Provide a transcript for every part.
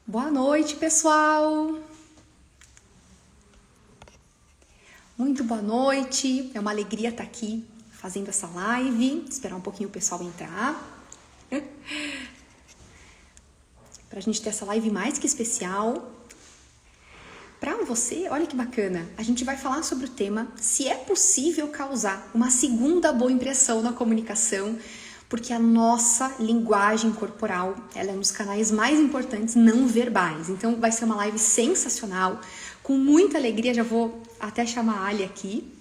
Boa noite, pessoal! Muito boa noite. É uma alegria estar aqui fazendo essa live. Esperar um pouquinho o pessoal entrar. Para a gente ter essa live mais que especial. Para você, olha que bacana, a gente vai falar sobre o tema se é possível causar uma segunda boa impressão na comunicação, porque a nossa linguagem corporal, ela é um dos canais mais importantes não verbais. Então vai ser uma live sensacional, com muita alegria. Já vou até chamar a Ali aqui,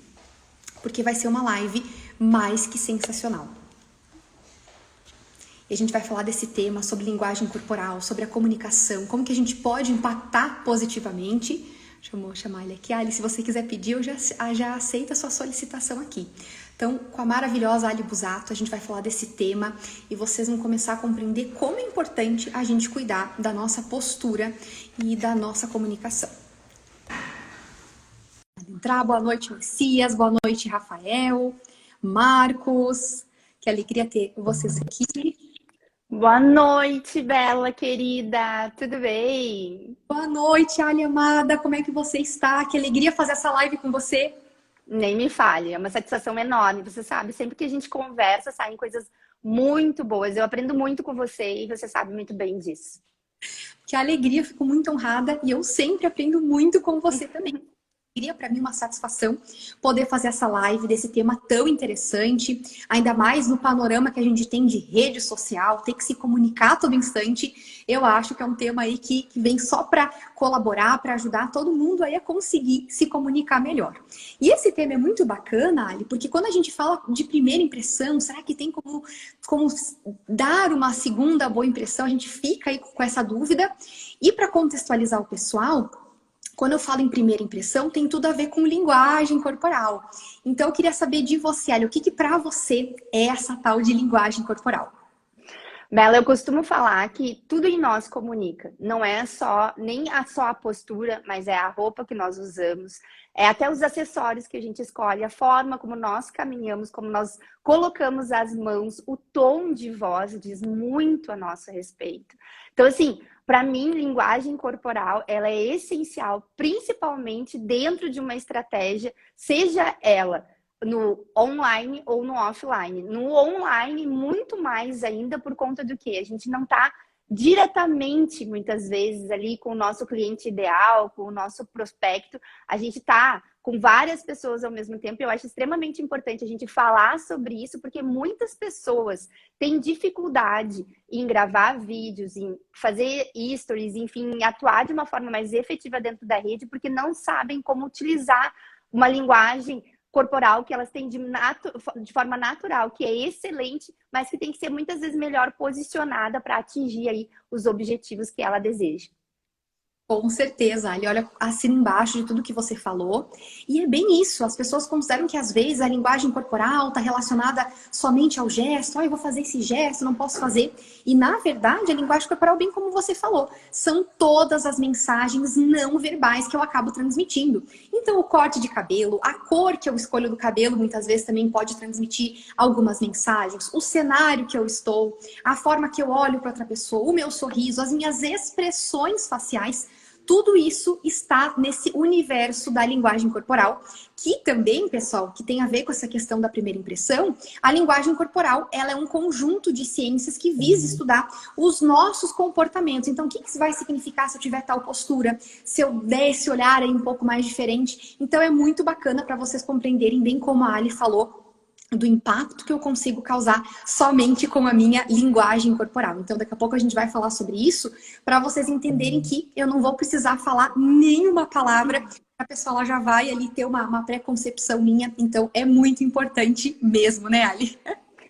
porque vai ser uma live mais que sensacional. E a gente vai falar desse tema sobre linguagem corporal, sobre a comunicação, como que a gente pode impactar positivamente. Vou chamar ele aqui. Ali, se você quiser pedir, eu já aceito a sua solicitação aqui. Então, com a maravilhosa Ali Busato, a gente vai falar desse tema e vocês vão começar a compreender como é importante a gente cuidar da nossa postura e da nossa comunicação. Entrar, boa noite, Messias, boa noite, Rafael, Marcos, que alegria ter vocês aqui. Boa noite, Bela querida, tudo bem? Boa noite, Ali amada, como é que você está? Que alegria fazer essa live com você. Nem me fale, é uma satisfação enorme. Você sabe, sempre que a gente conversa, saem coisas muito boas. Eu aprendo muito com você e você sabe muito bem disso. Que alegria, fico muito honrada e eu sempre aprendo muito com você também. Seria para mim uma satisfação poder fazer essa live desse tema tão interessante, ainda mais no panorama que a gente tem de rede social, ter que se comunicar a todo instante. Eu acho que é um tema aí que vem só para colaborar, para ajudar todo mundo aí a conseguir se comunicar melhor. E esse tema é muito bacana, Ali, porque quando a gente fala de primeira impressão, será que tem como dar uma segunda boa impressão? A gente fica aí com essa dúvida. E para contextualizar o pessoal, quando eu falo em primeira impressão, tem tudo a ver com linguagem corporal. Então, eu queria saber de você, Ali, o que para você é essa tal de linguagem corporal? Bela, eu costumo falar que tudo em nós comunica. Não é só, nem só a postura, mas é a roupa que nós usamos, é até os acessórios que a gente escolhe, a forma como nós caminhamos, como nós colocamos as mãos, o tom de voz diz muito a nosso respeito. Então, assim, para mim, linguagem corporal, ela é essencial, principalmente dentro de uma estratégia, seja ela no online ou no offline. No online, muito mais ainda por conta do que a gente não está diretamente, muitas vezes, ali com o nosso cliente ideal, com o nosso prospecto. A gente está com várias pessoas ao mesmo tempo. Eu acho extremamente importante a gente falar sobre isso, porque muitas pessoas têm dificuldade em gravar vídeos, em fazer stories, enfim, em atuar de uma forma mais efetiva dentro da rede, porque não sabem como utilizar uma linguagem corporal que elas têm de forma natural, que é excelente, mas que tem que ser muitas vezes melhor posicionada para atingir aí os objetivos que ela deseja. Com certeza, Ali, olha, assina embaixo de tudo que você falou. E é bem isso, as pessoas consideram que às vezes a linguagem corporal está relacionada somente ao gesto. Eu vou fazer esse gesto, não posso fazer. E na verdade, a linguagem corporal, bem como você falou, são todas as mensagens não verbais que eu acabo transmitindo. Então, o corte de cabelo, a cor que eu escolho do cabelo, muitas vezes também pode transmitir algumas mensagens. O cenário que eu estou, a forma que eu olho para outra pessoa, o meu sorriso, as minhas expressões faciais. Tudo isso está nesse universo da linguagem corporal, que também, pessoal, que tem a ver com essa questão da primeira impressão. A linguagem corporal, ela é um conjunto de ciências que visa estudar os nossos comportamentos. Então, o que isso vai significar se eu tiver tal postura, se eu der esse olhar aí um pouco mais diferente? Então, é muito bacana para vocês compreenderem bem como a Ali falou, do impacto que eu consigo causar somente com a minha linguagem corporal. Então, daqui a pouco a gente vai falar sobre isso para vocês entenderem que eu não vou precisar falar nenhuma palavra, a pessoa ela já vai ali ter uma pré-concepção minha. Então, é muito importante mesmo, né, Ali?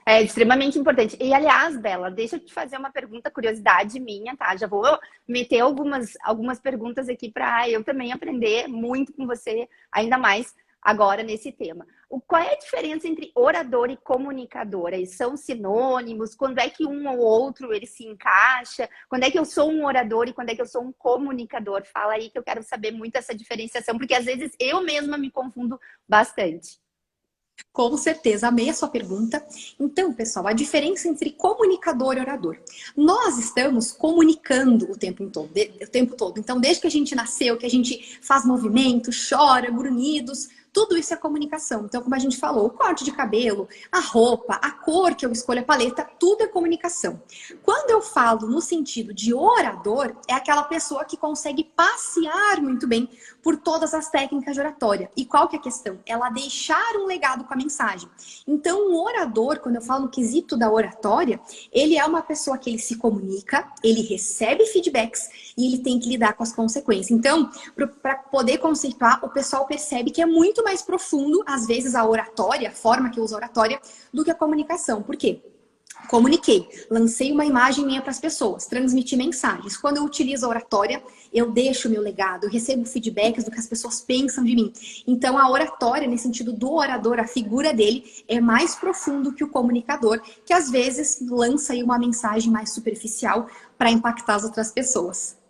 É extremamente importante. E, aliás, Bela, deixa eu te fazer uma pergunta, curiosidade minha, tá? Já vou meter algumas perguntas aqui para eu também aprender muito com você, ainda mais agora nesse tema. Qual é a diferença entre orador e comunicador? Eles são sinônimos? Quando é que um ou outro ele se encaixa? Quando é que eu sou um orador e quando é que eu sou um comunicador? Fala aí que eu quero saber muito essa diferenciação, porque às vezes eu mesma me confundo bastante. Com certeza, amei a sua pergunta. Então, pessoal, a diferença entre comunicador e orador. Nós estamos comunicando o tempo todo, o tempo todo. Então, desde que a gente nasceu, que a gente faz movimento, chora, grunhidos, tudo isso é comunicação. Então, como a gente falou, o corte de cabelo, a roupa, a cor que eu escolho, a paleta, tudo é comunicação. Quando eu falo no sentido de orador, é aquela pessoa que consegue passear muito bem por todas as técnicas de oratória. E qual que é a questão? Ela deixar um legado com a mensagem. Então, o orador, quando eu falo no quesito da oratória, ele é uma pessoa que ele se comunica, ele recebe feedbacks e ele tem que lidar com as consequências. Então, para poder conceituar, o pessoal percebe que é muito mais profundo, às vezes, a oratória, a forma que usa a oratória, do que a comunicação. Por quê? Comuniquei, lancei uma imagem minha para as pessoas, transmiti mensagens. Quando eu utilizo a oratória, eu deixo o meu legado, eu recebo feedbacks do que as pessoas pensam de mim. Então, a oratória, nesse sentido do orador, a figura dele, é mais profundo que o comunicador, que às vezes lança aí uma mensagem mais superficial para impactar as outras pessoas.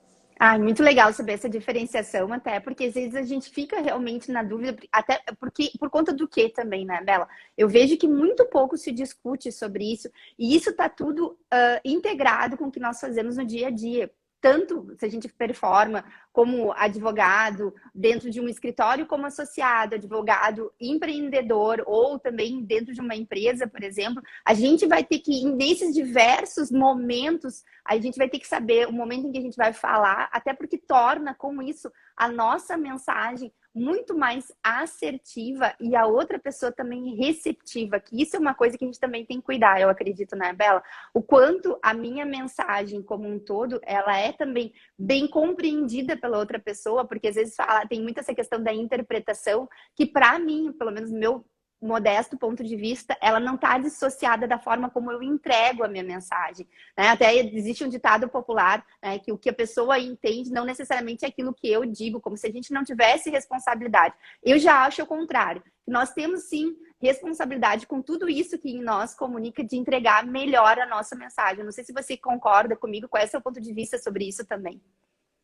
Ah, muito legal saber essa diferenciação, até porque às vezes a gente fica realmente na dúvida, até porque por conta do que também, né, Bela? Eu vejo que muito pouco se discute sobre isso, e isso está tudo integrado com o que nós fazemos no dia a dia. Tanto se a gente performa como advogado dentro de um escritório, como associado, advogado, empreendedor ou também dentro de uma empresa, por exemplo, a gente vai ter que, nesses diversos momentos, a gente vai ter que saber o momento em que a gente vai falar, até porque torna com isso a nossa mensagem muito mais assertiva e a outra pessoa também receptiva, que isso é uma coisa que a gente também tem que cuidar, eu acredito, né, Bela? O quanto a minha mensagem como um todo, ela é também bem compreendida pela outra pessoa, porque às vezes tem muito essa questão da interpretação, que para mim, pelo menos meu modesto ponto de vista, ela não está dissociada da forma como eu entrego a minha mensagem, né? Até existe um ditado popular, né, que o que a pessoa entende não necessariamente é aquilo que eu digo, como se a gente não tivesse responsabilidade. Eu já acho o contrário. Nós temos sim responsabilidade com tudo isso que em nós comunica de entregar melhor a nossa mensagem. Não sei se você concorda comigo, qual é o seu ponto de vista sobre isso também.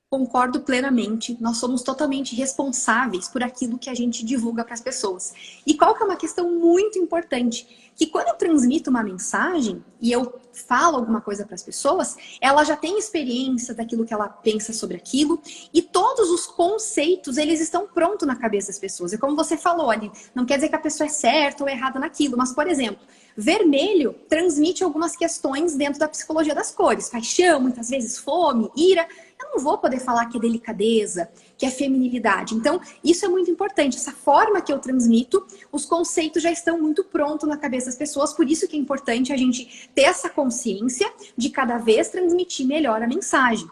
Concordo plenamente. Nós somos totalmente responsáveis por aquilo que a gente divulga para as pessoas. E qual que é uma questão muito importante? Que quando eu transmito uma mensagem e eu falo alguma coisa para as pessoas, ela já tem experiência daquilo que ela pensa sobre aquilo e todos os conceitos, eles estão prontos na cabeça das pessoas. É como você falou ali, não quer dizer que a pessoa é certa ou errada naquilo, mas, por exemplo, vermelho transmite algumas questões dentro da psicologia das cores. Paixão, muitas vezes fome, ira. Eu não vou poder falar que é delicadeza, que é feminilidade. Então, isso é muito importante. Essa forma que eu transmito, os conceitos já estão muito prontos na cabeça das pessoas. Por isso que é importante a gente ter essa consciência de cada vez transmitir melhor a mensagem.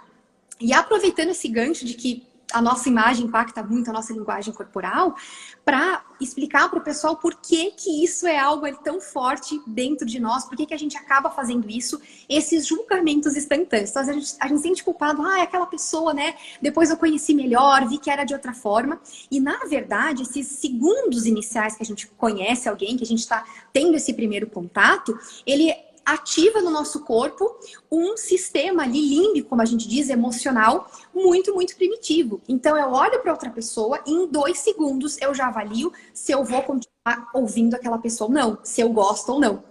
E aproveitando esse gancho de que a nossa imagem impacta muito a nossa linguagem corporal, para explicar para o pessoal por que que isso é algo tão forte dentro de nós, por que que a gente acaba fazendo isso, esses julgamentos instantâneos. Então, a gente sente culpado, é aquela pessoa, né? Depois eu conheci melhor, vi que era de outra forma. E, na verdade, esses segundos iniciais que a gente conhece alguém, que a gente está tendo esse primeiro contato, ele ativa no nosso corpo um sistema ali límbico, como a gente diz, emocional, muito, muito primitivo. Então, eu olho para outra pessoa e em 2 segundos eu já avalio se eu vou continuar ouvindo aquela pessoa ou não, se eu gosto ou não.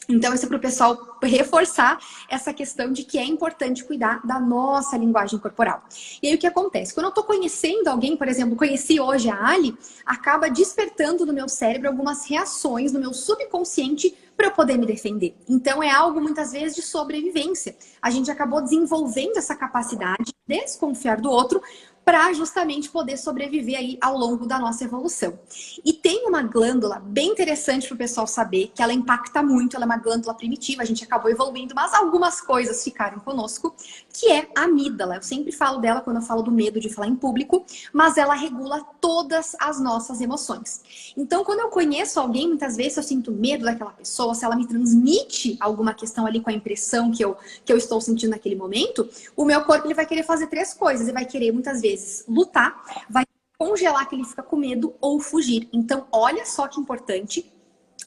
Então, isso é para o pessoal reforçar essa questão de que é importante cuidar da nossa linguagem corporal. E aí, o que acontece? Quando eu estou conhecendo alguém, por exemplo, conheci hoje a Ali, acaba despertando no meu cérebro algumas reações no meu subconsciente para eu poder me defender. Então, é algo, muitas vezes, de sobrevivência. A gente acabou desenvolvendo essa capacidade de desconfiar do outro para justamente poder sobreviver aí ao longo da nossa evolução. E tem uma glândula bem interessante para o pessoal saber, que ela impacta muito, ela é uma glândula primitiva, a gente acabou evoluindo, mas algumas coisas ficaram conosco, que é a amígdala. Eu sempre falo dela quando eu falo do medo de falar em público, mas ela regula todas as nossas emoções. Então, quando eu conheço alguém, muitas vezes eu sinto medo daquela pessoa, se ela me transmite alguma questão ali com a impressão que eu estou sentindo naquele momento, o meu corpo ele vai querer fazer 3 coisas. Ele vai querer, muitas vezes, lutar, vai congelar que ele fica com medo ou fugir. Então, olha só que importante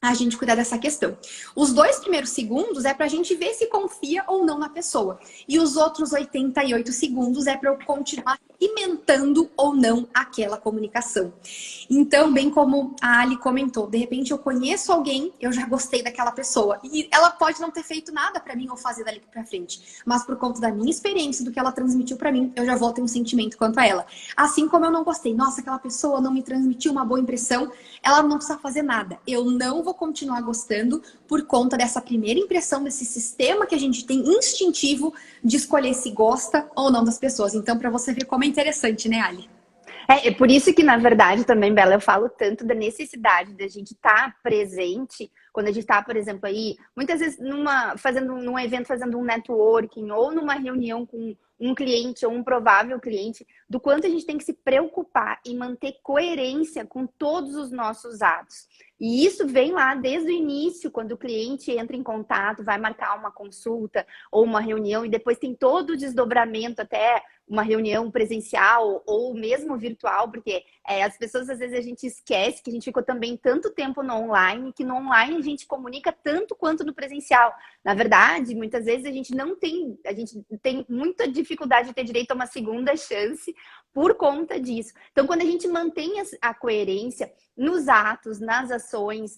a gente cuidar dessa questão. Os 2 primeiros segundos é para a gente ver se confia ou não na pessoa. E os outros 88 segundos é para eu continuar cimentando ou não aquela comunicação. Então, bem como a Ali comentou, de repente eu conheço alguém, eu já gostei daquela pessoa. E ela pode não ter feito nada para mim ou fazer dali para frente. Mas por conta da minha experiência, do que ela transmitiu para mim, eu já vou ter um sentimento quanto a ela. Assim como eu não gostei, nossa, aquela pessoa não me transmitiu uma boa impressão, ela não precisa fazer nada. Eu não vou continuar gostando por conta dessa primeira impressão, desse sistema que a gente tem instintivo de escolher se gosta ou não das pessoas. Então, para você ver como é interessante, né, Ali? É por isso que, na verdade, também, Bela, eu falo tanto da necessidade da gente estar presente quando a gente está, por exemplo, aí, muitas vezes num evento fazendo um networking ou numa reunião com um cliente ou um provável cliente, do quanto a gente tem que se preocupar e manter coerência com todos os nossos atos. E isso vem lá desde o início, quando o cliente entra em contato, vai marcar uma consulta ou uma reunião, e depois tem todo o desdobramento até uma reunião presencial ou mesmo virtual, porque as pessoas, às vezes, a gente esquece que a gente ficou também tanto tempo no online, que no online a gente comunica tanto quanto no presencial. Na verdade, muitas vezes a gente tem muita dificuldade de ter direito a uma segunda chance por conta disso. Então, quando a gente mantém a coerência nos atos, nas ações,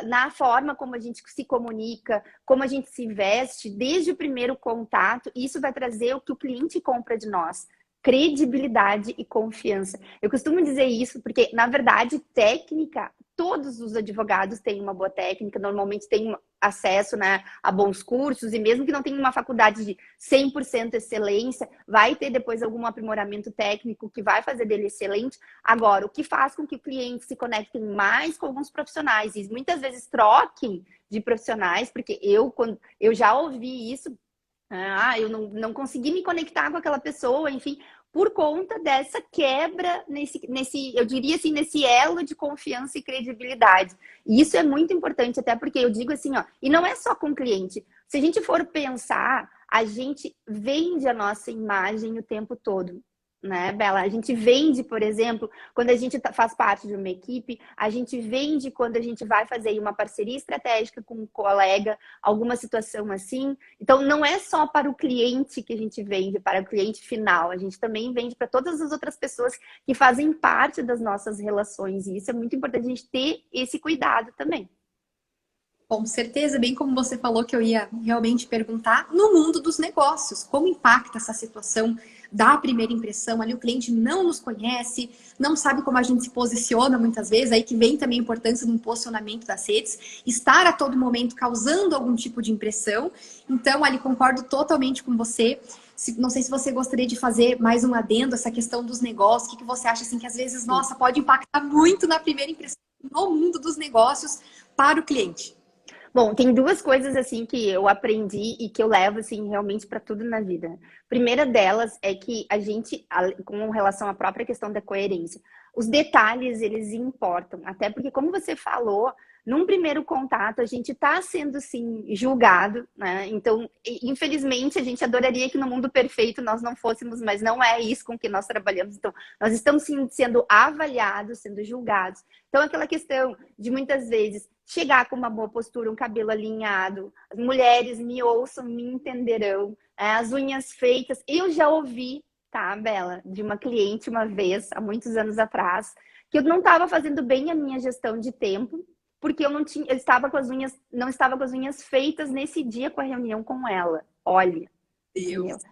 na forma como a gente se comunica, como a gente se veste, desde o primeiro contato, isso vai trazer o que o cliente compra de nós. Credibilidade e confiança. Eu costumo dizer isso porque, na verdade, técnica, todos os advogados têm uma boa técnica, normalmente têm acesso, né, a bons cursos, e mesmo que não tenha uma faculdade de 100% excelência, vai ter depois algum aprimoramento técnico que vai fazer dele excelente. Agora, o que faz com que o cliente se conecte mais com alguns profissionais e muitas vezes troquem de profissionais, porque eu já ouvi isso, eu não consegui me conectar com aquela pessoa, enfim, por conta dessa quebra eu diria assim, nesse elo de confiança e credibilidade. E isso é muito importante, até porque eu digo assim, ó, e não é só com o cliente. Se a gente for pensar, a gente vende a nossa imagem o tempo todo, né, Bela? A gente vende, por exemplo, quando a gente faz parte de uma equipe, a gente vende quando a gente vai fazer uma parceria estratégica com um colega, alguma situação assim. Então, não é só para o cliente que a gente vende, para o cliente final. A gente também vende para todas as outras pessoas que fazem parte das nossas relações. E isso é muito importante a gente ter esse cuidado também. Com certeza, bem como você falou que eu ia realmente perguntar, no mundo dos negócios, como impacta essa situação da primeira impressão? Ali o cliente não nos conhece, não sabe como a gente se posiciona muitas vezes, aí que vem também a importância do posicionamento das redes, estar a todo momento causando algum tipo de impressão. Então, ali concordo totalmente com você. Não sei se você gostaria de fazer mais um adendo, essa questão dos negócios, o que você acha assim que às vezes, nossa, pode impactar muito na primeira impressão no mundo dos negócios para o cliente? Bom, tem duas coisas assim que eu aprendi e que eu levo assim realmente para tudo na vida. Primeira delas é que a gente, com relação à própria questão da coerência, os detalhes eles importam, até porque como você falou, num primeiro contato a gente está sendo sim julgado, né? Então, infelizmente a gente adoraria que no mundo perfeito nós não fôssemos, mas não é isso com que nós trabalhamos. Então, nós estamos sim, sendo avaliados, sendo julgados. Então, aquela questão de muitas vezes chegar com uma boa postura, um cabelo alinhado, as mulheres me ouçam, me entenderão, as unhas feitas. Eu já ouvi, tá, Bela, de uma cliente uma vez, há muitos anos atrás, que eu não estava fazendo bem a minha gestão de tempo, porque eu não estava com as unhas, não estava com as unhas feitas nesse dia com a reunião com ela. Olha, Deus.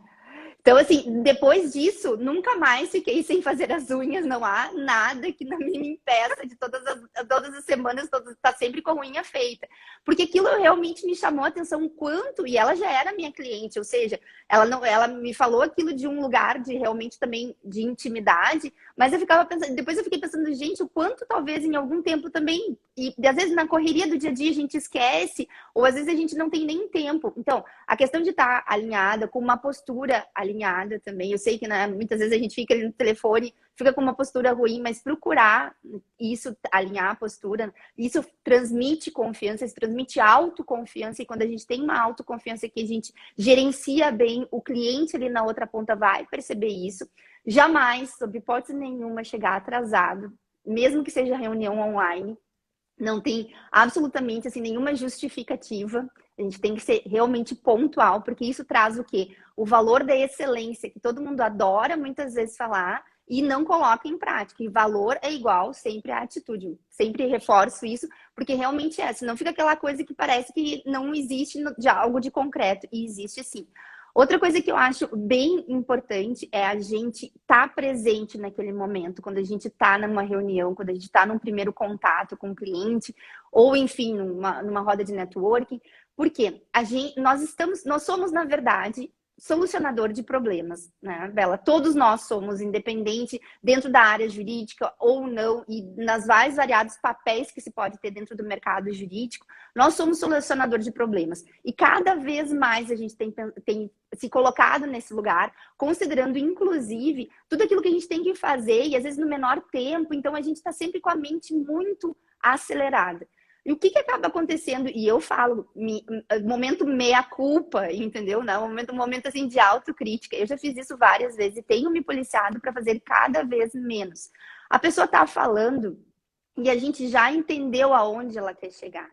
então, assim, depois disso, nunca mais fiquei sem fazer as unhas. Não há nada que não me impeça de todas as semanas, tá sempre com a unha feita. Porque aquilo realmente me chamou a atenção o quanto, e ela já era minha cliente, ou seja, ela me falou aquilo de um lugar de realmente também de intimidade, mas eu ficava pensando, depois eu fiquei pensando, gente, o quanto talvez em algum tempo também, e às vezes na correria do dia a dia a gente esquece, ou às vezes a gente não tem nem tempo. Então, a questão de estar alinhada, com uma postura alinhada também. Eu sei que, né, muitas vezes a gente fica ali no telefone, fica com uma postura ruim, mas procurar isso, alinhar a postura, isso transmite confiança, isso transmite autoconfiança. E quando a gente tem uma autoconfiança que a gente gerencia bem, o cliente ali na outra ponta vai perceber isso. Jamais, sob hipótese nenhuma, chegar atrasado, mesmo que seja reunião online. Não tem absolutamente assim, nenhuma justificativa. A gente tem que ser realmente pontual, porque isso traz o quê? O valor da excelência, que todo mundo adora muitas vezes falar e não coloca em prática. E valor é igual sempre à atitude. Sempre reforço isso, porque realmente é. Senão fica aquela coisa que parece que não existe de algo de concreto. E existe sim. Outra coisa que eu acho bem importante é a gente estar presente naquele momento, quando a gente está numa reunião, quando a gente está num primeiro contato com o cliente, ou enfim, numa roda de networking, porque nós somos, na verdade, solucionador de problemas, né, Bela? Todos nós somos, independente dentro da área jurídica ou não, e nas vários variados papéis que se pode ter dentro do mercado jurídico, nós somos solucionador de problemas. E cada vez mais a gente tem se colocado nesse lugar, considerando, inclusive, tudo aquilo que a gente tem que fazer, e às vezes no menor tempo, então a gente está sempre com a mente muito acelerada. E o que acaba acontecendo? E eu falo, momento meia-culpa, entendeu? Não, momento assim de autocrítica. Eu já fiz isso várias vezes e tenho me policiado para fazer cada vez menos. A pessoa está falando e a gente já entendeu aonde ela quer chegar.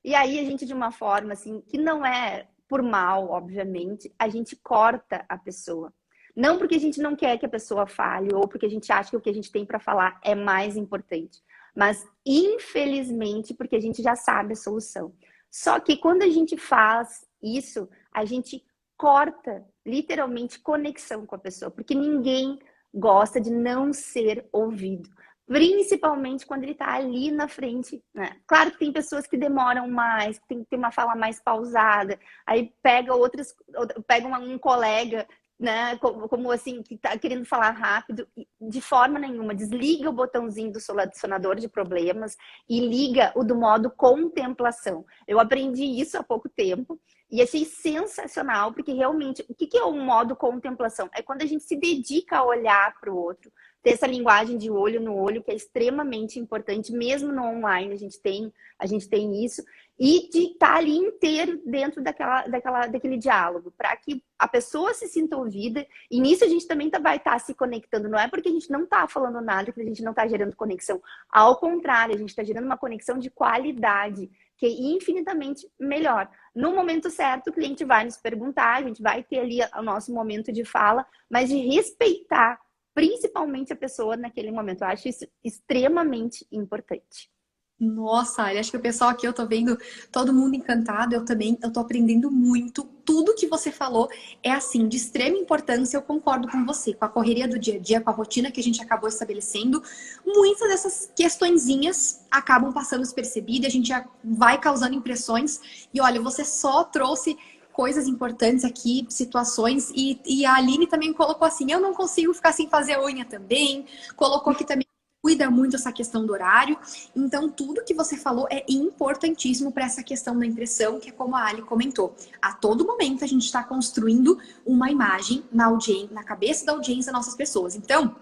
E aí a gente, de uma forma assim, que não é por mal, obviamente, a gente corta a pessoa. Não porque a gente não quer que a pessoa fale ou porque a gente acha que o que a gente tem para falar é mais importante, mas infelizmente porque a gente já sabe a solução. Só que quando a gente faz isso, a gente corta literalmente conexão com a pessoa, porque ninguém gosta de não ser ouvido. Principalmente quando ele está ali na frente, né? Claro que tem pessoas que demoram mais, que tem que ter uma fala mais pausada, aí pega um colega, né, como assim, que tá querendo falar rápido, de forma nenhuma, desliga o botãozinho do solucionador de problemas e liga o do modo contemplação. Eu aprendi isso há pouco tempo e achei sensacional, porque realmente, o que é o modo contemplação? É quando a gente se dedica a olhar para o outro, ter essa linguagem de olho no olho, que é extremamente importante, mesmo no online a gente tem isso, e de estar ali inteiro dentro daquele diálogo, para que a pessoa se sinta ouvida, e nisso a gente também vai estar se conectando, não é porque a gente não está falando nada que a gente não está gerando conexão, ao contrário, a gente está gerando uma conexão de qualidade, que é infinitamente melhor. No momento certo, o cliente vai nos perguntar, a gente vai ter ali o nosso momento de fala, mas de respeitar principalmente a pessoa naquele momento. Eu acho isso extremamente importante. Nossa, acho que o pessoal aqui, eu tô vendo todo mundo encantado, eu também, eu tô aprendendo muito. Tudo que você falou é assim, de extrema importância, eu concordo com você, com a correria do dia a dia, com a rotina que a gente acabou estabelecendo. Muitas dessas questõezinhas acabam passando despercebidas, a gente já vai causando impressões. E olha, você só trouxe coisas importantes aqui, situações, e a Aline também colocou assim, eu não consigo ficar sem fazer unha também, colocou aqui também, cuida muito essa questão do horário. Então, tudo que você falou é importantíssimo para essa questão da impressão, que é como a Ali comentou. A todo momento a gente está construindo uma imagem na cabeça da audiência das nossas pessoas. Então,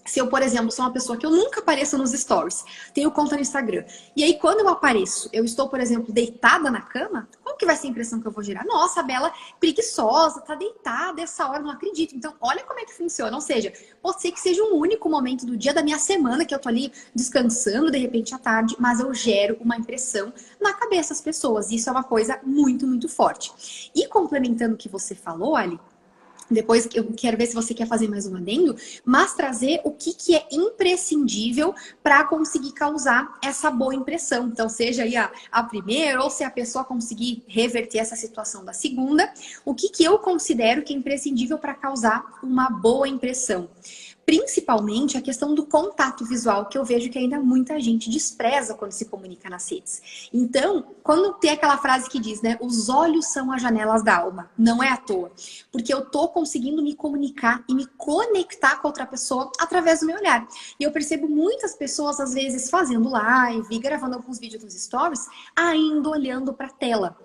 se eu, por exemplo, sou uma pessoa que eu nunca apareço nos stories, tenho conta no Instagram, e aí quando eu apareço, eu estou, por exemplo, deitada na cama, qual que vai ser a impressão que eu vou gerar? Nossa, a Bela preguiçosa, tá deitada essa hora, não acredito. Então, olha como é que funciona. Ou seja, pode ser que seja um único momento do dia da minha semana que eu tô ali descansando, de repente à tarde, mas eu gero uma impressão na cabeça das pessoas. Isso é uma coisa muito, muito forte. E complementando o que você falou, Ali, depois eu quero ver se você quer fazer mais um adendo, mas trazer o que é imprescindível para conseguir causar essa boa impressão. Então, seja aí a primeira, ou se a pessoa conseguir reverter essa situação da segunda, o que eu considero que é imprescindível para causar uma boa impressão. Principalmente a questão do contato visual, que eu vejo que ainda muita gente despreza quando se comunica nas redes. Então, quando tem aquela frase que diz, né, os olhos são as janelas da alma, não é à toa. Porque eu tô conseguindo me comunicar e me conectar com outra pessoa através do meu olhar. E eu percebo muitas pessoas, às vezes, fazendo live, gravando alguns vídeos nos stories, ainda olhando para a tela.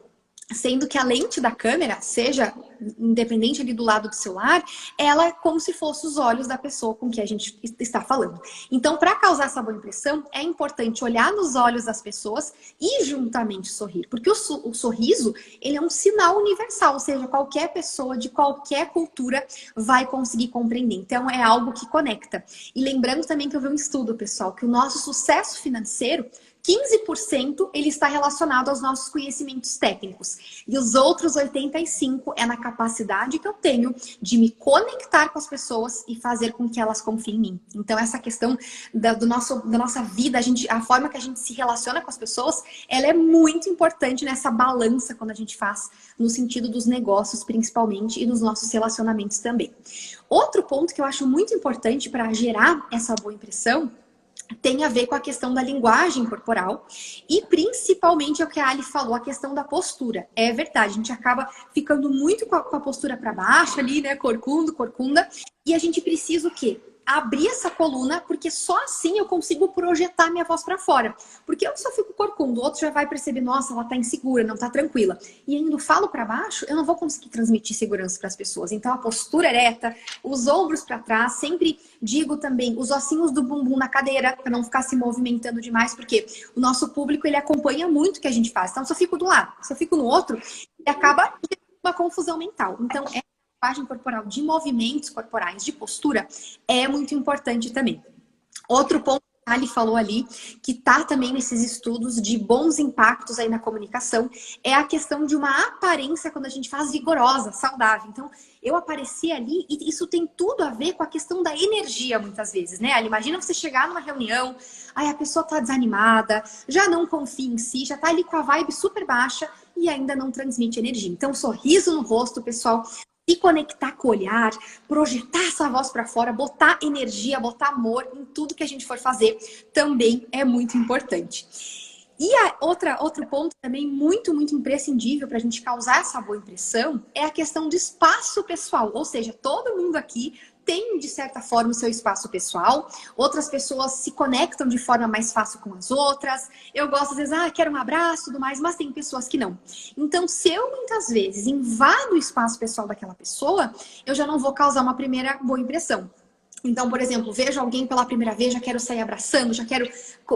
Sendo que a lente da câmera, seja independente ali do lado do celular, ela é como se fosse os olhos da pessoa com que a gente está falando. Então, para causar essa boa impressão, é importante olhar nos olhos das pessoas e juntamente sorrir. Porque o sorriso, ele é um sinal universal, ou seja, qualquer pessoa de qualquer cultura vai conseguir compreender. Então, é algo que conecta. E lembrando também que eu vi um estudo, pessoal, que o nosso sucesso financeiro 15% ele está relacionado aos nossos conhecimentos técnicos. E os outros 85% é na capacidade que eu tenho de me conectar com as pessoas e fazer com que elas confiem em mim. Então, essa questão da nossa vida, a forma que a gente se relaciona com as pessoas, ela é muito importante nessa balança quando a gente faz no sentido dos negócios, principalmente, e dos nossos relacionamentos também. Outro ponto que eu acho muito importante para gerar essa boa impressão tem a ver com a questão da linguagem corporal e principalmente é o que a Ali falou, a questão da postura. É verdade, a gente acaba ficando muito com a postura para baixo ali, né, corcunda, e a gente precisa o quê? Abrir essa coluna, porque só assim eu consigo projetar minha voz para fora. Porque eu só fico corcunda, o outro já vai perceber, nossa, ela tá insegura, não tá tranquila. E ainda falo para baixo, eu não vou conseguir transmitir segurança para as pessoas. Então a postura ereta, os ombros para trás, sempre digo também os ossinhos do bumbum na cadeira, para não ficar se movimentando demais, porque o nosso público ele acompanha muito o que a gente faz. Então se eu fico do lado, se eu fico no outro, ele acaba uma confusão mental. Então linguagem corporal, de movimentos corporais, de postura, é muito importante também. Outro ponto que a Ali falou ali, que está também nesses estudos de bons impactos aí na comunicação, é a questão de uma aparência quando a gente faz vigorosa, saudável. Então, eu apareci ali e isso tem tudo a ver com a questão da energia, muitas vezes, né, Ali? Imagina você chegar numa reunião, aí a pessoa tá desanimada, já não confia em si, já tá ali com a vibe super baixa e ainda não transmite energia. Então, sorriso no rosto, pessoal, se conectar com o olhar, projetar essa voz para fora, botar energia, botar amor em tudo que a gente for fazer, também é muito importante. E outro ponto também muito imprescindível para a gente causar essa boa impressão é a questão do espaço pessoal. Ou seja, todo mundo aqui tem, de certa forma, o seu espaço pessoal. Outras pessoas se conectam de forma mais fácil com as outras. Eu gosto, às vezes, quero um abraço e tudo mais, mas tem pessoas que não. Então, se eu, muitas vezes, invado o espaço pessoal daquela pessoa, eu já não vou causar uma primeira boa impressão. Então, por exemplo, vejo alguém pela primeira vez, já quero sair abraçando, já quero,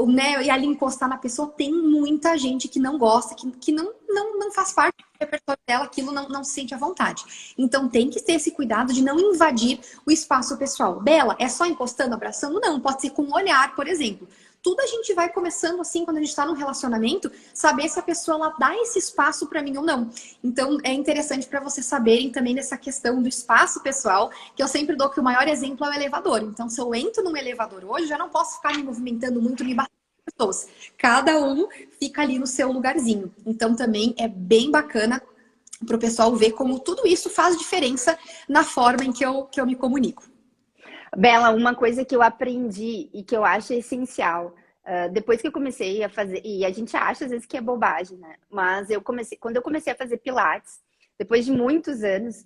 né, e ali encostar na pessoa. Tem muita gente que não gosta, que não faz parte do repertório dela, aquilo não se sente à vontade. Então, tem que ter esse cuidado de não invadir o espaço pessoal. Bela, é só encostando, abraçando? Não, pode ser com um olhar, por exemplo. Tudo a gente vai começando assim, quando a gente está num relacionamento, saber se a pessoa ela dá esse espaço para mim ou não. Então, é interessante para vocês saberem também dessa questão do espaço pessoal, que eu sempre dou que o maior exemplo é o elevador. Então, se eu entro num elevador hoje, já não posso ficar me movimentando muito, me batendo com pessoas. Cada um fica ali no seu lugarzinho. Então, também é bem bacana para o pessoal ver como tudo isso faz diferença na forma em que eu me comunico. Bela, uma coisa que eu aprendi e que eu acho essencial, depois que eu comecei a fazer, e a gente acha às vezes que é bobagem, né? Mas quando eu comecei a fazer Pilates, depois de muitos anos,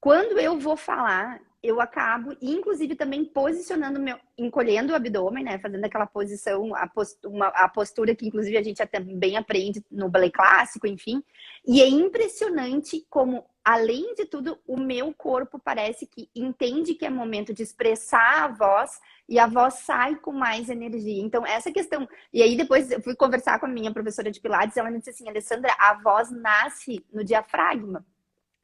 quando eu vou falar, eu acabo, inclusive também posicionando encolhendo o abdômen, né? Fazendo aquela posição, a postura que inclusive a gente até bem aprende no balé clássico, enfim. E é impressionante como, além de tudo, o meu corpo parece que entende que é momento de expressar a voz e a voz sai com mais energia. Então, essa questão... E aí, depois, eu fui conversar com a minha professora de Pilates, ela me disse assim, Alessandra, a voz nasce no diafragma.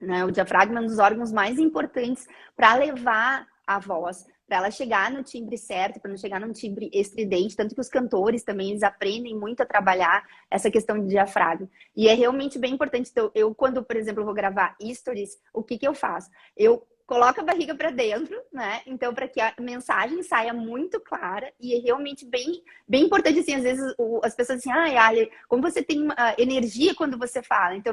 Né? O diafragma é um dos órgãos mais importantes para levar a voz, para ela chegar no timbre certo, para não chegar num timbre estridente, tanto que os cantores também, eles aprendem muito a trabalhar essa questão de diafragma. E é realmente bem importante. Então, eu quando, por exemplo, vou gravar stories, o que eu faço? Eu coloco a barriga para dentro, né? Então, para que a mensagem saia muito clara e é realmente bem importante, assim, às vezes as pessoas dizem, Ali, como você tem energia quando você fala. Então,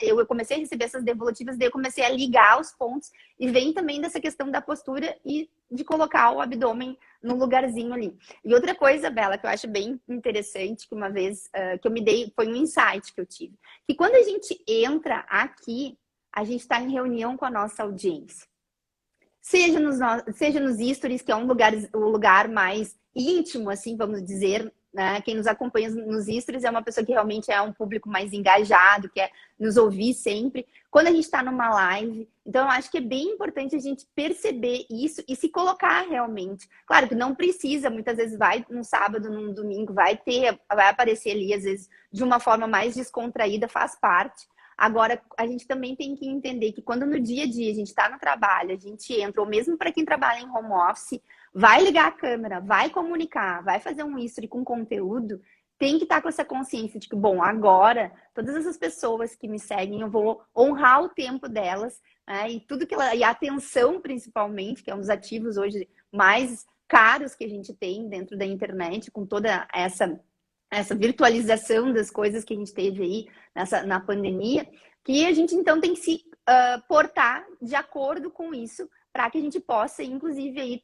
eu comecei a receber essas devolutivas, daí eu comecei a ligar os pontos e vem também dessa questão da postura e de colocar o abdômen no lugarzinho ali. E outra coisa, Bela, que eu acho bem interessante, que uma vez que eu me dei, foi um insight que eu tive, que quando a gente entra aqui, a gente está em reunião com a nossa audiência. Seja nos stories, que é o lugar mais íntimo, assim, vamos dizer, né? Quem nos acompanha nos stories é uma pessoa que realmente é um público mais engajado, quer nos ouvir sempre. Quando a gente está numa live, então eu acho que é bem importante a gente perceber isso e se colocar realmente. Claro que não precisa, muitas vezes vai num sábado, num domingo, vai aparecer ali, às vezes, de uma forma mais descontraída, faz parte. Agora, a gente também tem que entender que quando no dia a dia a gente está no trabalho, a gente entra, ou mesmo para quem trabalha em home office, vai ligar a câmera, vai comunicar, vai fazer um history com conteúdo, tem que estar com essa consciência de que, bom, agora, todas essas pessoas que me seguem, eu vou honrar o tempo delas, né? E tudo que ela, e a atenção, principalmente, que é um dos ativos hoje mais caros que a gente tem dentro da internet, com toda essa virtualização das coisas que a gente teve aí na pandemia, que a gente então tem que se portar de acordo com isso, para que a gente possa, inclusive, aí,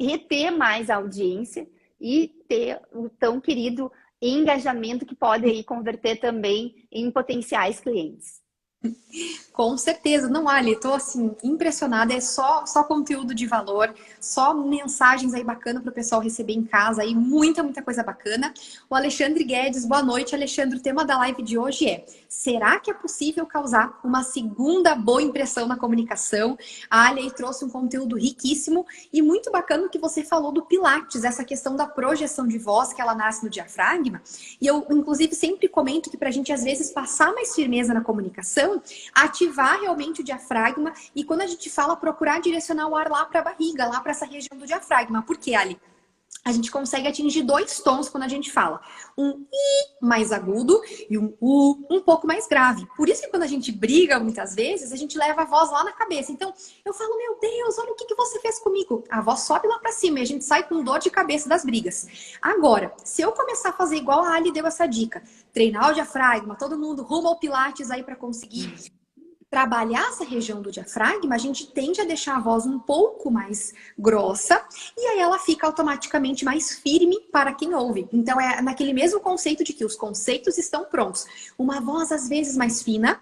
reter mais a audiência e ter o tão querido engajamento que pode aí converter também em potenciais clientes. Com certeza, não, Ali, tô assim, impressionada, é só conteúdo de valor, só mensagens aí bacana para o pessoal receber em casa aí, muita coisa bacana. O Alexandre Guedes, boa noite, Alexandre, o tema da live de hoje é: será que é possível causar uma segunda boa impressão na comunicação? A Ali aí trouxe um conteúdo riquíssimo e muito bacana o que você falou do Pilates, essa questão da projeção de voz, que ela nasce no diafragma, e eu, inclusive, sempre comento que para a gente, às vezes, passar mais firmeza na comunicação, ativar realmente o diafragma e quando a gente fala, procurar direcionar o ar lá para a barriga, lá para essa região do diafragma. Por quê, Ali? A gente consegue atingir 2 tons quando a gente fala. Um I mais agudo e um U um pouco mais grave. Por isso que quando a gente briga, muitas vezes, a gente leva a voz lá na cabeça. Então, eu falo, meu Deus, olha o que você fez comigo. A voz sobe lá pra cima e a gente sai com dor de cabeça das brigas. Agora, se eu começar a fazer igual a Ali deu essa dica, treinar o diafragma, todo mundo rumo ao Pilates aí para conseguir trabalhar essa região do diafragma, a gente tende a deixar a voz um pouco mais grossa e aí ela fica automaticamente mais firme para quem ouve. Então é naquele mesmo conceito de que os conceitos estão prontos. Uma voz às vezes mais fina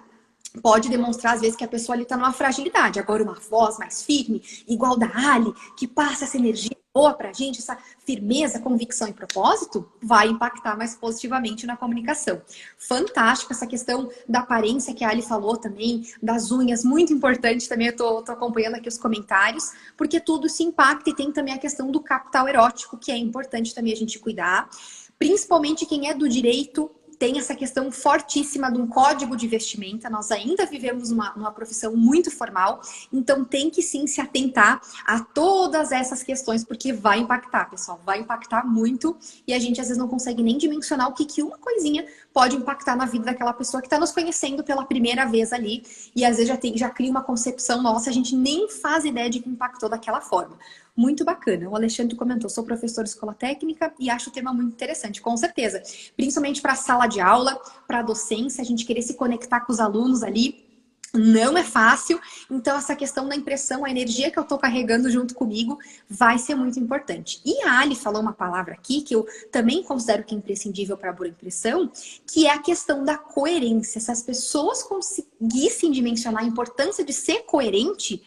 pode demonstrar às vezes que a pessoa ali está numa fragilidade. Agora uma voz mais firme, igual da Ali, que passa essa energia boa pra gente, essa firmeza, convicção e propósito, vai impactar mais positivamente na comunicação. Fantástico essa questão da aparência que a Ali falou também, das unhas, muito importante também, eu tô acompanhando aqui os comentários, porque tudo se impacta e tem também a questão do capital erótico, que é importante também a gente cuidar, principalmente quem é do direito, tem essa questão fortíssima de um código de vestimenta. Nós ainda vivemos numa profissão muito formal, então tem que sim se atentar a todas essas questões, porque vai impactar, pessoal, vai impactar muito e a gente às vezes não consegue nem dimensionar o que uma coisinha pode impactar na vida daquela pessoa que está nos conhecendo pela primeira vez ali e às vezes já cria uma concepção nossa, a gente nem faz ideia de que impactou daquela forma. Muito bacana. O Alexandre comentou, sou professor de escola técnica e acho o tema muito interessante, com certeza. Principalmente para a sala de aula, para a docência, a gente querer se conectar com os alunos ali. Não é fácil, então essa questão da impressão, a energia que eu estou carregando junto comigo vai ser muito importante. E a Ali falou uma palavra aqui que eu também considero que é imprescindível para a boa impressão, que é a questão da coerência. Se as pessoas conseguissem dimensionar a importância de ser coerente,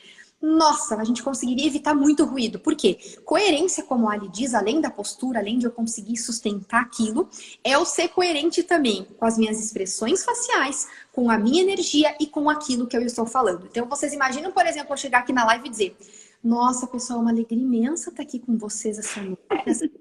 nossa, a gente conseguiria evitar muito ruído. Por quê? Coerência, como a Ali diz, além da postura, além de eu conseguir sustentar aquilo, é eu ser coerente também com as minhas expressões faciais, com a minha energia e com aquilo que eu estou falando. Então, vocês imaginam, por exemplo, eu chegar aqui na live e dizer: nossa, pessoal, uma alegria imensa estar aqui com vocês essa noite.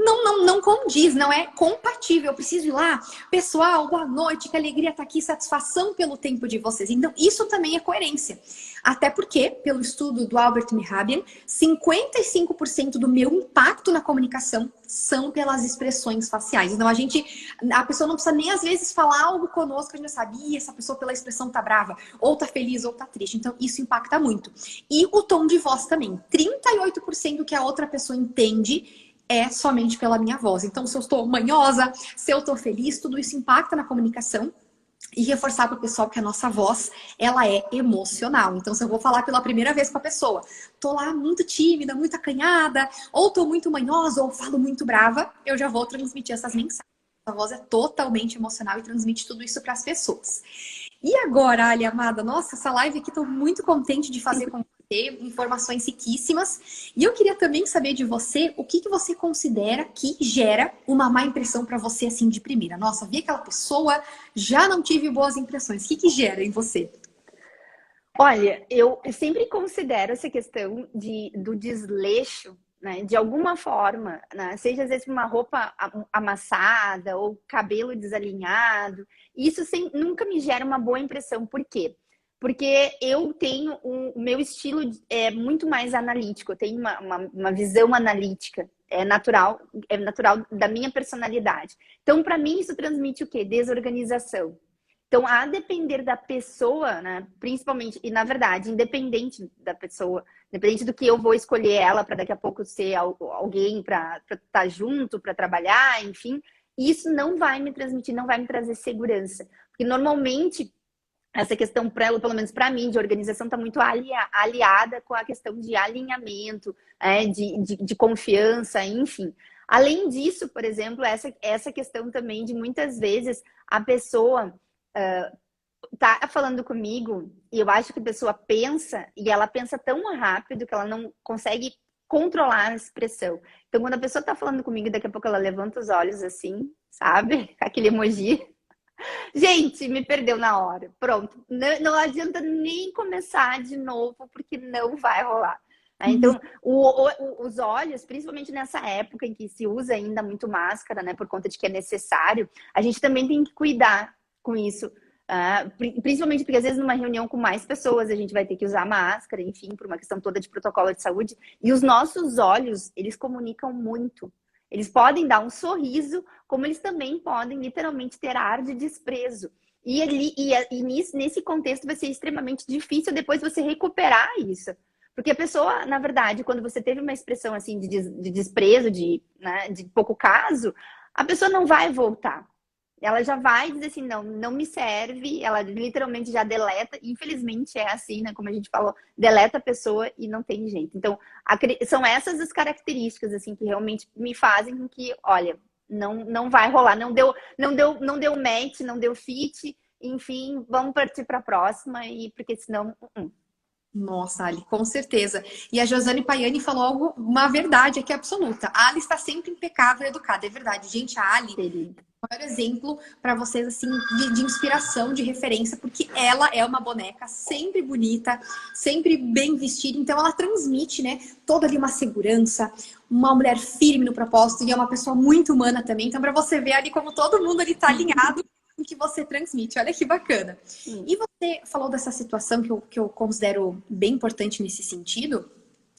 Não condiz, não é compatível. Eu preciso ir lá, pessoal, boa noite, que alegria estar aqui, satisfação pelo tempo de vocês. Então, isso também é coerência. Até porque, pelo estudo do Albert Mehrabian, 55% do meu impacto na comunicação são pelas expressões faciais. Então, a pessoa não precisa nem às vezes falar algo conosco, a gente já sabe, essa pessoa pela expressão tá brava, ou tá feliz, ou tá triste. Então, isso impacta muito. E o tom de voz também. 38% que a outra pessoa entende é somente pela minha voz. Então, se eu estou manhosa, se eu estou feliz, tudo isso impacta na comunicação. E reforçar para o pessoal que a nossa voz, ela é emocional. Então, se eu vou falar pela primeira vez com a pessoa, tô lá muito tímida, muito acanhada, ou tô muito manhosa, ou falo muito brava, eu já vou transmitir essas mensagens. A voz é totalmente emocional e transmite tudo isso para as pessoas. E agora, Ali, amada, nossa, essa live aqui, tô muito contente de fazer com você, informações riquíssimas. E eu queria também saber de você, o que você considera que gera uma má impressão para você, assim, de primeira? Nossa, vi aquela pessoa, já não tive boas impressões. O que gera em você? Olha, eu sempre considero essa questão do desleixo, né, de alguma forma, né, seja às vezes uma roupa amassada ou cabelo desalinhado, isso nunca me gera uma boa impressão. Por quê? Porque eu tenho o meu estilo é muito mais analítico, eu tenho uma visão analítica é natural da minha personalidade. Então, para mim, isso transmite o quê? Desorganização. Então, a depender da pessoa, né, principalmente, e na verdade, independente da pessoa, independente do que eu vou escolher ela para daqui a pouco ser alguém para estar junto, para trabalhar, enfim, isso não vai me transmitir, não vai me trazer segurança. Porque normalmente essa questão, pelo menos para mim, de organização, está muito aliada com a questão de alinhamento, de confiança, enfim. Além disso, por exemplo, essa questão também de muitas vezes a pessoa tá falando comigo e eu acho que a pessoa pensa e ela pensa tão rápido que ela não consegue controlar a expressão. Então, quando a pessoa tá falando comigo, daqui a pouco ela levanta os olhos assim, sabe? Aquele emoji. Gente, me perdeu na hora. Pronto. Não adianta nem começar de novo, porque não vai rolar. Então, os olhos, principalmente nessa época em que se usa ainda muito máscara, né? Por conta de que é necessário, a gente também tem que cuidar com isso. Principalmente porque às vezes numa reunião com mais pessoas a gente vai ter que usar máscara, enfim, por uma questão toda de protocolo de saúde. E os nossos olhos, eles comunicam muito. Eles podem dar um sorriso, como eles também podem literalmente ter ar de desprezo. E nesse contexto vai ser extremamente difícil depois você recuperar isso. Porque a pessoa, na verdade, quando você teve uma expressão assim de desprezo, né, de pouco caso, a pessoa não vai voltar. Ela já vai dizer assim, não me serve, ela literalmente já deleta, infelizmente é assim, né, como a gente falou, deleta a pessoa e não tem jeito. Então, são essas as características, assim, que realmente me fazem com que, olha, não vai rolar, não deu match, não deu fit, enfim, vamos partir para a próxima, porque senão... Nossa, Ali, com certeza. E a Josiane Paiani falou uma verdade aqui absoluta. A Ali está sempre impecável e educada. É verdade, gente, a Ali é o maior exemplo para vocês, assim, de inspiração, de referência, porque ela é uma boneca sempre bonita, sempre bem vestida. Então, ela transmite, né, toda ali uma segurança, uma mulher firme no propósito e é uma pessoa muito humana também. Então, para você ver ali como todo mundo ali está alinhado o que você transmite. Olha que bacana. E você falou dessa situação que eu considero bem importante nesse sentido,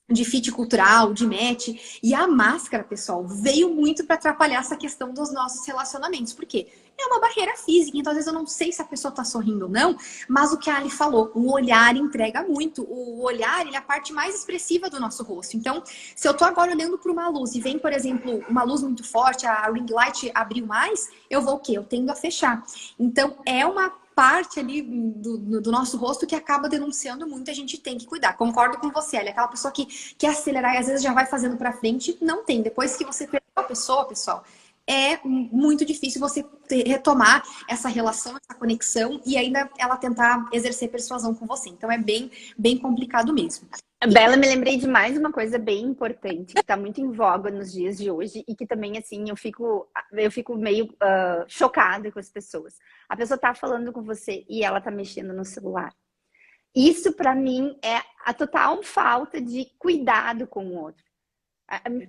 de fit cultural, de match. E a máscara, pessoal, veio muito para atrapalhar essa questão dos nossos relacionamentos. Por quê? É uma barreira física, então às vezes eu não sei se a pessoa tá sorrindo ou não, mas o que a Ali falou, o olhar entrega muito. O olhar, ele é a parte mais expressiva do nosso rosto. Então, se eu tô agora olhando para uma luz e vem, por exemplo, uma luz muito forte, a ring light abriu mais, eu vou o quê? Eu tendo a fechar. Então, é uma parte ali do nosso rosto que acaba denunciando muito, a gente tem que cuidar. Concordo com você, Ali, aquela pessoa que quer acelerar e às vezes já vai fazendo pra frente, não tem. Depois que você perdeu a pessoa, pessoal, é muito difícil você retomar essa relação, essa conexão e ainda ela tentar exercer persuasão com você. Então é bem complicado mesmo. Bela, me lembrei de mais uma coisa bem importante, que está muito em voga nos dias de hoje e que também, assim, eu fico meio chocada com as pessoas. A pessoa está falando com você e ela está mexendo no celular. Isso, para mim, é a total falta de cuidado com o outro.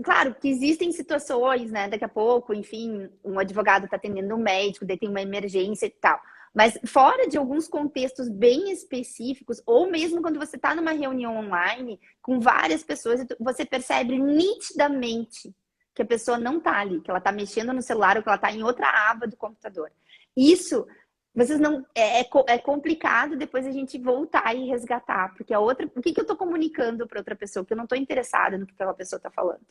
Claro que existem situações, né? Daqui a pouco, enfim, um advogado está atendendo um médico, daí tem uma emergência e tal. Mas fora de alguns contextos bem específicos, ou mesmo quando você está numa reunião online com várias pessoas, você percebe nitidamente que a pessoa não está ali, que ela está mexendo no celular ou que ela está em outra aba do computador. Isso, vocês não é complicado depois a gente voltar e resgatar, porque a outra, o que eu estou comunicando para outra pessoa? Que eu não estou interessada no que aquela pessoa está falando.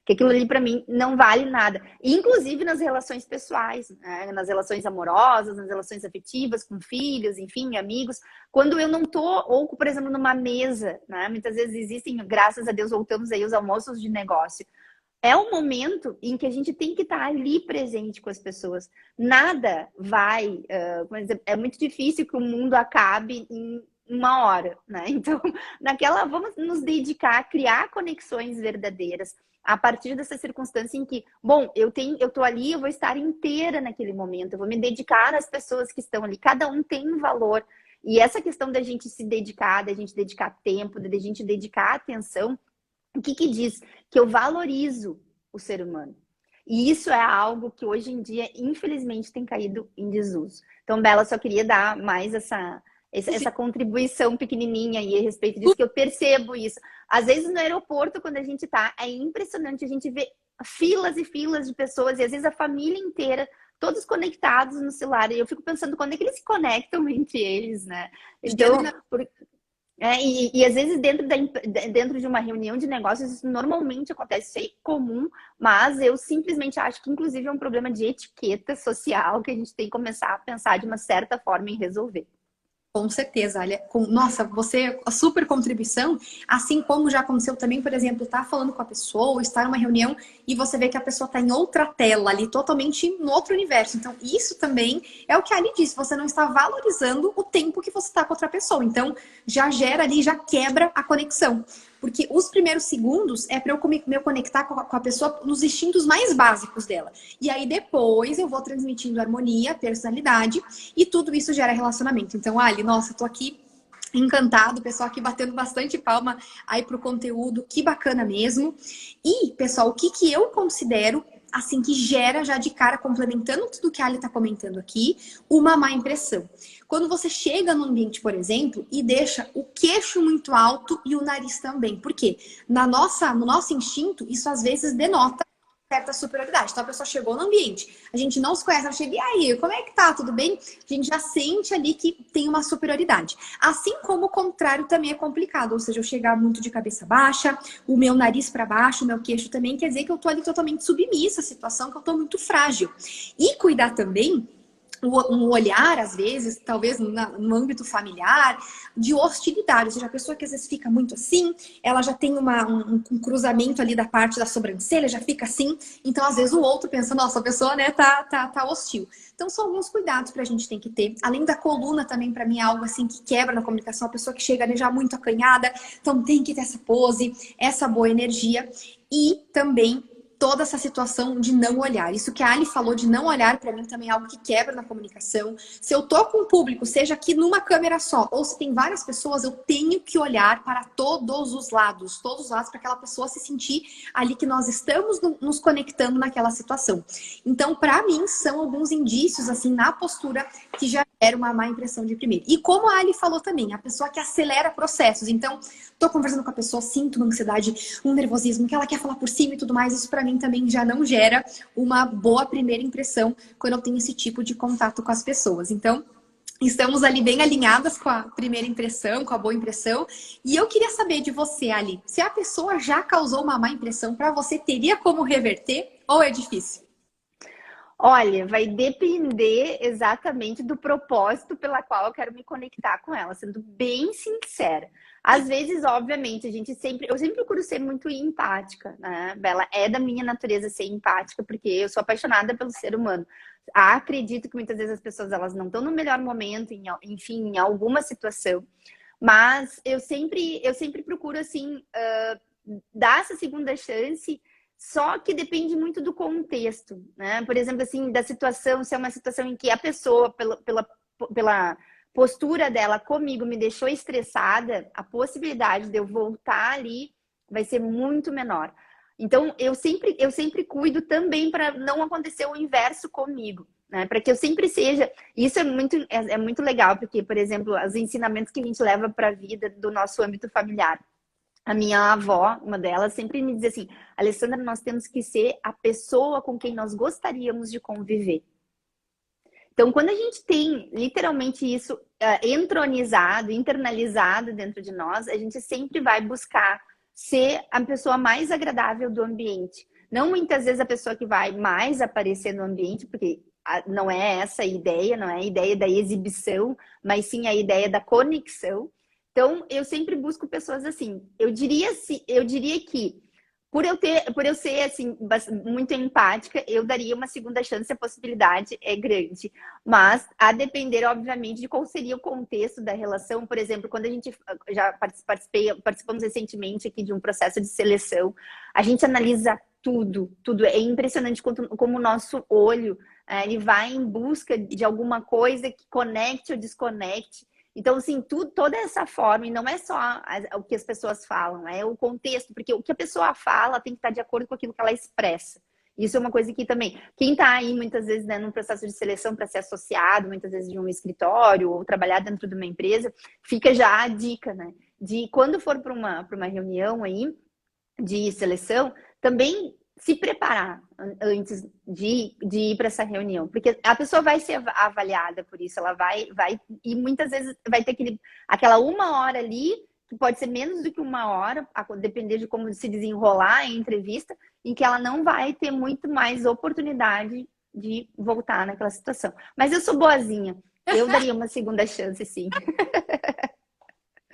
Que aquilo ali para mim não vale nada. Inclusive nas relações pessoais, né? Nas relações amorosas, nas relações afetivas, com filhos, enfim, amigos. Quando eu não tô, ou por exemplo, numa mesa, né? Muitas vezes existem, graças a Deus, voltamos aí os almoços de negócio. É um momento em que a gente tem que estar ali presente com as pessoas. Nada vai... é muito difícil que o mundo acabe em uma hora, né? Então, vamos nos dedicar a criar conexões verdadeiras a partir dessa circunstância em que, bom, eu tô ali, eu vou estar inteira naquele momento, eu vou me dedicar às pessoas que estão ali, cada um tem um valor. E essa questão da gente se dedicar, da gente dedicar tempo, da gente dedicar atenção, o que diz? Que eu valorizo o ser humano. E isso é algo que hoje em dia, infelizmente, tem caído em desuso. Então, Bela, só queria dar mais essa contribuição pequenininha aí a respeito disso, que eu percebo isso. Às vezes no aeroporto, quando a gente tá, é impressionante a gente ver filas e filas de pessoas, e às vezes a família inteira, todos conectados no celular. E eu fico pensando quando é que eles se conectam entre eles, né? Então, e às vezes dentro de uma reunião de negócios, isso normalmente acontece, isso é comum, mas eu simplesmente acho que, inclusive, é um problema de etiqueta social que a gente tem que começar a pensar de uma certa forma em resolver. Com certeza, olha, nossa, você, a super contribuição, assim como já aconteceu também, por exemplo, estar falando com a pessoa, ou estar numa reunião e você vê que a pessoa está em outra tela ali, totalmente no outro universo. Então, isso também é o que a Ali disse, você não está valorizando o tempo que você está com outra pessoa. Então, já gera ali, já quebra a conexão. Porque os primeiros segundos é para eu me conectar com a pessoa nos instintos mais básicos dela. E aí depois eu vou transmitindo harmonia, personalidade e tudo isso gera relacionamento. Então, Ali, nossa, tô aqui encantado, pessoal aqui batendo bastante palma aí pro conteúdo, que bacana mesmo. E, pessoal, o que que eu considero assim que gera já de cara, complementando tudo que a Ali tá comentando aqui, uma má impressão. Quando você chega no ambiente, por exemplo, e deixa o queixo muito alto e o nariz também. Por quê? No nosso instinto, isso às vezes denota certa superioridade. Então a pessoa chegou no ambiente, a gente não se conhece, ela chega, e aí, como é que tá? Tudo bem? A gente já sente ali que tem uma superioridade. Assim como o contrário também é complicado, ou seja, eu chegar muito de cabeça baixa, o meu nariz para baixo, o meu queixo também, quer dizer que eu tô ali totalmente submissa à situação, que eu tô muito frágil. E cuidar também um olhar, às vezes, talvez no âmbito familiar, de hostilidade. Ou seja, a pessoa que às vezes fica muito assim, ela já tem um cruzamento ali da parte da sobrancelha, já fica assim. Então, às vezes, o outro pensa, nossa, a pessoa, né, tá hostil. Então, são alguns cuidados que a gente tem que ter. Além da coluna, também, para mim, é algo assim que quebra na comunicação. A pessoa que chega, né, já muito acanhada. Então, tem que ter essa pose, essa boa energia. E também toda essa situação de não olhar. Isso que a Ali falou de não olhar, para mim também é algo que quebra na comunicação. Se eu tô com o público, seja aqui numa câmera só, ou se tem várias pessoas, eu tenho que olhar para todos os lados para aquela pessoa se sentir ali que nós estamos nos conectando naquela situação. Então, para mim, são alguns indícios, assim, na postura que já era uma má impressão de primeiro. E como a Ali falou também, a pessoa que acelera processos. Então, tô conversando com a pessoa, sinto uma ansiedade, um nervosismo, que ela quer falar por cima e tudo mais, isso para mim também já não gera uma boa primeira impressão quando eu tenho esse tipo de contato com as pessoas. Então, estamos ali bem alinhadas com a primeira impressão, com a boa impressão. E eu queria saber de você, Ali, se a pessoa já causou uma má impressão para você, teria como reverter ou é difícil? Olha, vai depender exatamente do propósito pela qual eu quero me conectar com ela, sendo bem sincera. Às vezes, obviamente, eu sempre procuro ser muito empática, né, Bela? É da minha natureza ser empática, porque eu sou apaixonada pelo ser humano. Acredito que muitas vezes as pessoas elas não estão no melhor momento, enfim, em alguma situação. Mas eu sempre procuro, assim, dar essa segunda chance. Só que depende muito do contexto, né? Por exemplo, assim, da situação, se é uma situação em que a pessoa, pela postura dela comigo, me deixou estressada, a possibilidade de eu voltar ali vai ser muito menor. Então, eu sempre cuido também para não acontecer o inverso comigo, né? Para que eu sempre seja. Isso é muito legal, porque, por exemplo, os ensinamentos que a gente leva para a vida do nosso âmbito familiar. A minha avó, uma delas, sempre me dizia assim: Alessandra, nós temos que ser a pessoa com quem nós gostaríamos de conviver. Então, quando a gente tem literalmente isso entronizado, internalizado dentro de nós, a gente sempre vai buscar ser a pessoa mais agradável do ambiente. Não muitas vezes a pessoa que vai mais aparecer no ambiente, porque não é essa a ideia, não é a ideia da exibição, mas sim a ideia da conexão. Então, eu sempre busco pessoas assim. Eu diria que por eu ser assim muito empática, eu daria uma segunda chance, a possibilidade é grande. Mas a depender, obviamente, de qual seria o contexto da relação. Por exemplo, quando a gente já participamos recentemente aqui de um processo de seleção, a gente analisa tudo, tudo. É impressionante como o nosso olho ele vai em busca de alguma coisa que conecte ou desconecte. Então, assim, toda essa forma, e não é só o que as pessoas falam, é o contexto, porque o que a pessoa fala tem que estar de acordo com aquilo que ela expressa. Isso é uma coisa que também, quem está aí muitas vezes, né, num processo de seleção para ser associado, muitas vezes de um escritório ou trabalhar dentro de uma empresa, fica já a dica, né, de quando for para uma reunião aí de seleção, também se preparar antes de ir para essa reunião, porque a pessoa vai ser avaliada por isso, ela vai e muitas vezes vai ter aquela 1 hora ali, que pode ser menos do que 1 hora, a depender de como se desenrolar a entrevista, em que ela não vai ter muito mais oportunidade de voltar naquela situação. Mas eu sou boazinha, eu daria uma segunda chance, sim.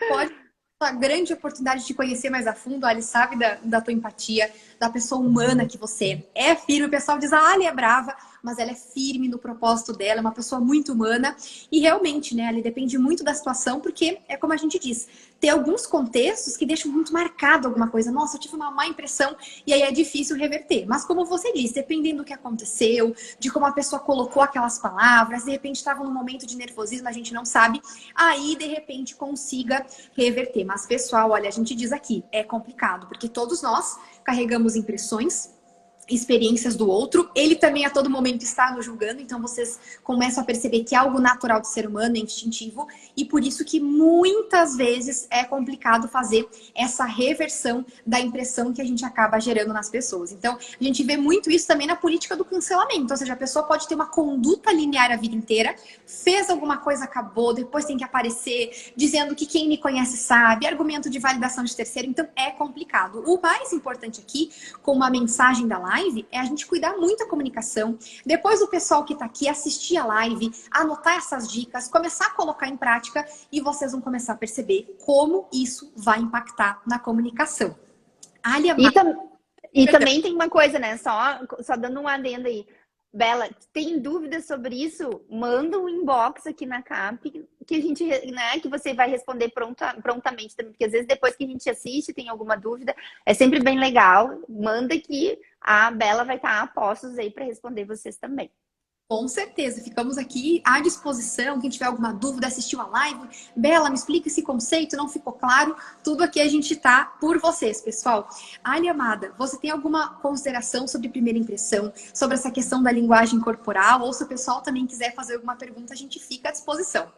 Pode ter uma grande oportunidade de conhecer mais a fundo, a Ali sabe da tua empatia, da pessoa humana que você é firme. O pessoal diz, a Ali é brava, mas ela é firme no propósito dela, é uma pessoa muito humana. E realmente, né, Ali depende muito da situação, porque é como a gente diz, tem alguns contextos que deixam muito marcado alguma coisa. Nossa, eu tive uma má impressão e aí é difícil reverter. Mas como você disse, dependendo do que aconteceu, de como a pessoa colocou aquelas palavras, de repente estava num momento de nervosismo, a gente não sabe, aí de repente consiga reverter. Mas pessoal, olha, a gente diz aqui, é complicado, porque todos nós carregamos impressões, experiências do outro, ele também a todo momento está nos julgando, então vocês começam a perceber que é algo natural do ser humano, é instintivo, e por isso que muitas vezes é complicado fazer essa reversão da impressão que a gente acaba gerando nas pessoas. Então, a gente vê muito isso também na política do cancelamento, ou seja, a pessoa pode ter uma conduta linear a vida inteira, fez alguma coisa, acabou, depois tem que aparecer dizendo que quem me conhece sabe, argumento de validação de terceiro, então é complicado. O mais importante aqui, com uma mensagem da live, é a gente cuidar muito da comunicação. Depois o pessoal que está aqui assistir a live, anotar essas dicas, começar a colocar em prática e vocês vão começar a perceber como isso vai impactar na comunicação. E também tem uma coisa, né? Só dando um adendo aí. Bela, tem dúvidas sobre isso? Manda um inbox aqui na CAP que a gente, né, que você vai responder prontamente também, porque às vezes depois que a gente assiste tem alguma dúvida, é sempre bem legal. Manda que a Bela vai estar a postos aí para responder vocês também. Com certeza, ficamos aqui à disposição. Quem tiver alguma dúvida, assistiu a live. Bela, me explica esse conceito, não ficou claro? Tudo aqui a gente tá por vocês, pessoal. Ali, amada, você tem alguma consideração sobre primeira impressão, sobre essa questão da linguagem corporal? Ou se o pessoal também quiser fazer alguma pergunta, a gente fica à disposição.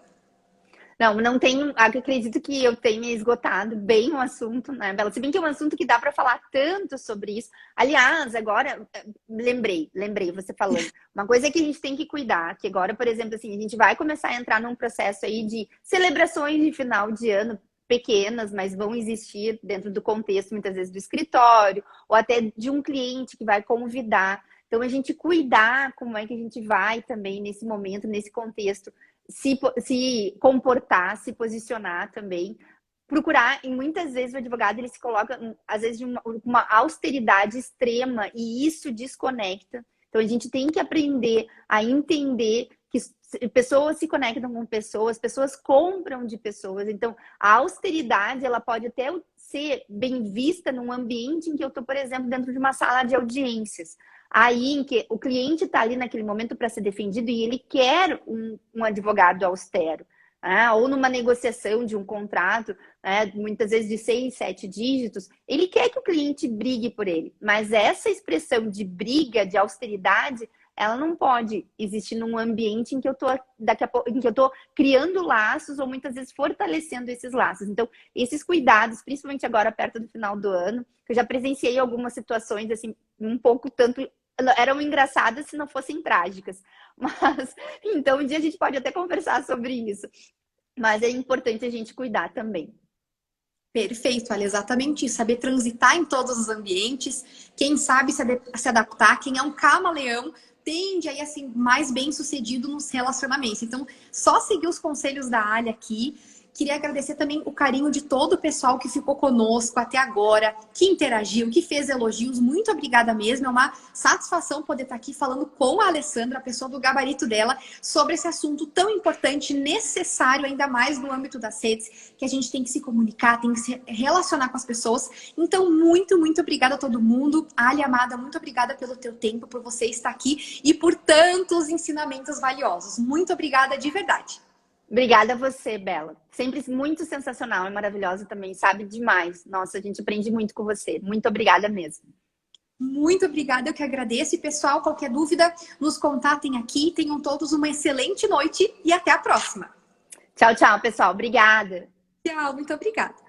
Não tenho, acredito que eu tenha esgotado bem o assunto, né, Bela? Se bem que é um assunto que dá para falar tanto sobre isso. Aliás, agora, lembrei você falando. Uma coisa que a gente tem que cuidar, que agora, por exemplo, assim, a gente vai começar a entrar num processo aí de celebrações de final de ano, pequenas, mas vão existir dentro do contexto, muitas vezes, do escritório, ou até de um cliente que vai convidar. Então, a gente cuidar como é que a gente vai também nesse momento, nesse contexto, se comportar, se posicionar também, procurar, e muitas vezes o advogado ele se coloca, às vezes, de uma austeridade extrema e isso desconecta. Então a gente tem que aprender a entender que pessoas se conectam com pessoas compram de pessoas. Então a austeridade ela pode até ser bem vista num ambiente em que eu estou, por exemplo, dentro de uma sala de audiências. Aí em que o cliente está ali naquele momento para ser defendido e ele quer um advogado austero. Ou numa negociação de um contrato, muitas vezes de 6, 7 dígitos, ele quer que o cliente brigue por ele. Mas essa expressão de briga, de austeridade, ela não pode existir num ambiente em que eu estou criando laços ou muitas vezes fortalecendo esses laços. Então, esses cuidados, principalmente agora perto do final do ano, que eu já presenciei algumas situações assim um pouco tanto eram engraçadas se não fossem trágicas. Mas então um dia a gente pode até conversar sobre isso. Mas é importante a gente cuidar também. Perfeito, olha, exatamente isso. Saber transitar em todos os ambientes. Quem sabe se adaptar, quem é um camaleão, tende aí assim mais bem sucedido nos relacionamentos. Então, só seguir os conselhos da Ali aqui. Queria agradecer também o carinho de todo o pessoal que ficou conosco até agora, que interagiu, que fez elogios. Muito obrigada mesmo. É uma satisfação poder estar aqui falando com a Alessandra, a pessoa do gabarito dela, sobre esse assunto tão importante, necessário, ainda mais no âmbito das redes, que a gente tem que se comunicar, tem que se relacionar com as pessoas. Então, muito, muito obrigada a todo mundo. Ali, amada, muito obrigada pelo teu tempo, por você estar aqui e por tantos ensinamentos valiosos. Muito obrigada de verdade. Obrigada a você, Bela. Sempre muito sensacional e maravilhosa também, sabe demais. Nossa, a gente aprende muito com você. Muito obrigada mesmo. Muito obrigada, eu que agradeço. E pessoal, qualquer dúvida, nos contatem aqui. Tenham todos uma excelente noite e até a próxima. Tchau, tchau, pessoal. Obrigada. Tchau, muito obrigada.